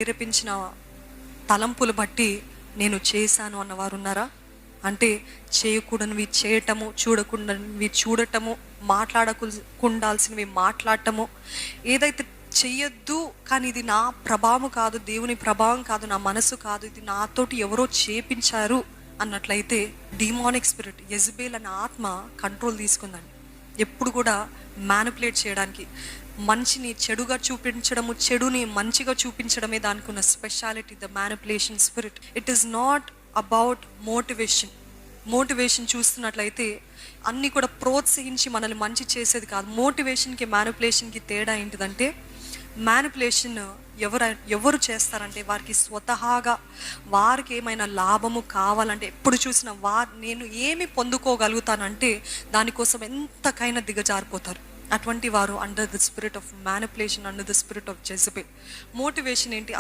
ప్రేరేపించిన తలంపులు బట్టి నేను చేశాను అన్నవారు ఉన్నారా? అంటే చేయకూడనివి చేయటము, చూడకుండానివి చూడటము, మాట్లాడకుండాల్సినవి మాట్లాడటము, ఏదైతే చెయ్యొద్దు కానీ ఇది నా ప్రభావం కాదు, దేవుని ప్రభావం కాదు, నా మనసు కాదు, ఇది నాతోటి ఎవరో చేపించారు అన్నట్లయితే డిమానిక్ స్పిరిట్ యెజబెల్ అనే ఆత్మ కంట్రోల్ తీసుకుందండి. ఎప్పుడు కూడా మ్యానిపులేట్ చేయడానికి, మంచిని చెడుగా చూపించడము, చెడుని మంచిగా చూపించడమే దానికి ఉన్న speciality, the manipulation spirit. It is not about motivation చూస్తున్నట్లయితే అన్నీ కూడా ప్రోత్సహించి మనల్ని మంచి చేసేది కాదు. మోటివేషన్కి మ్యానిపులేషన్కి తేడా ఏంటిదంటే, మ్యానిపులేషన్ ఎవరు చేస్తారంటే వారికి స్వతహాగా వారికి ఏమైనా లాభము కావాలంటే, ఎప్పుడు చూసినా నేను ఏమి పొందుకోగలుగుతానంటే దానికోసం ఎంతకైనా దిగజారిపోతారు. అటువంటి వారు under the spirit of manipulation, under the spirit of Jezebel. Motivation ఏంటి?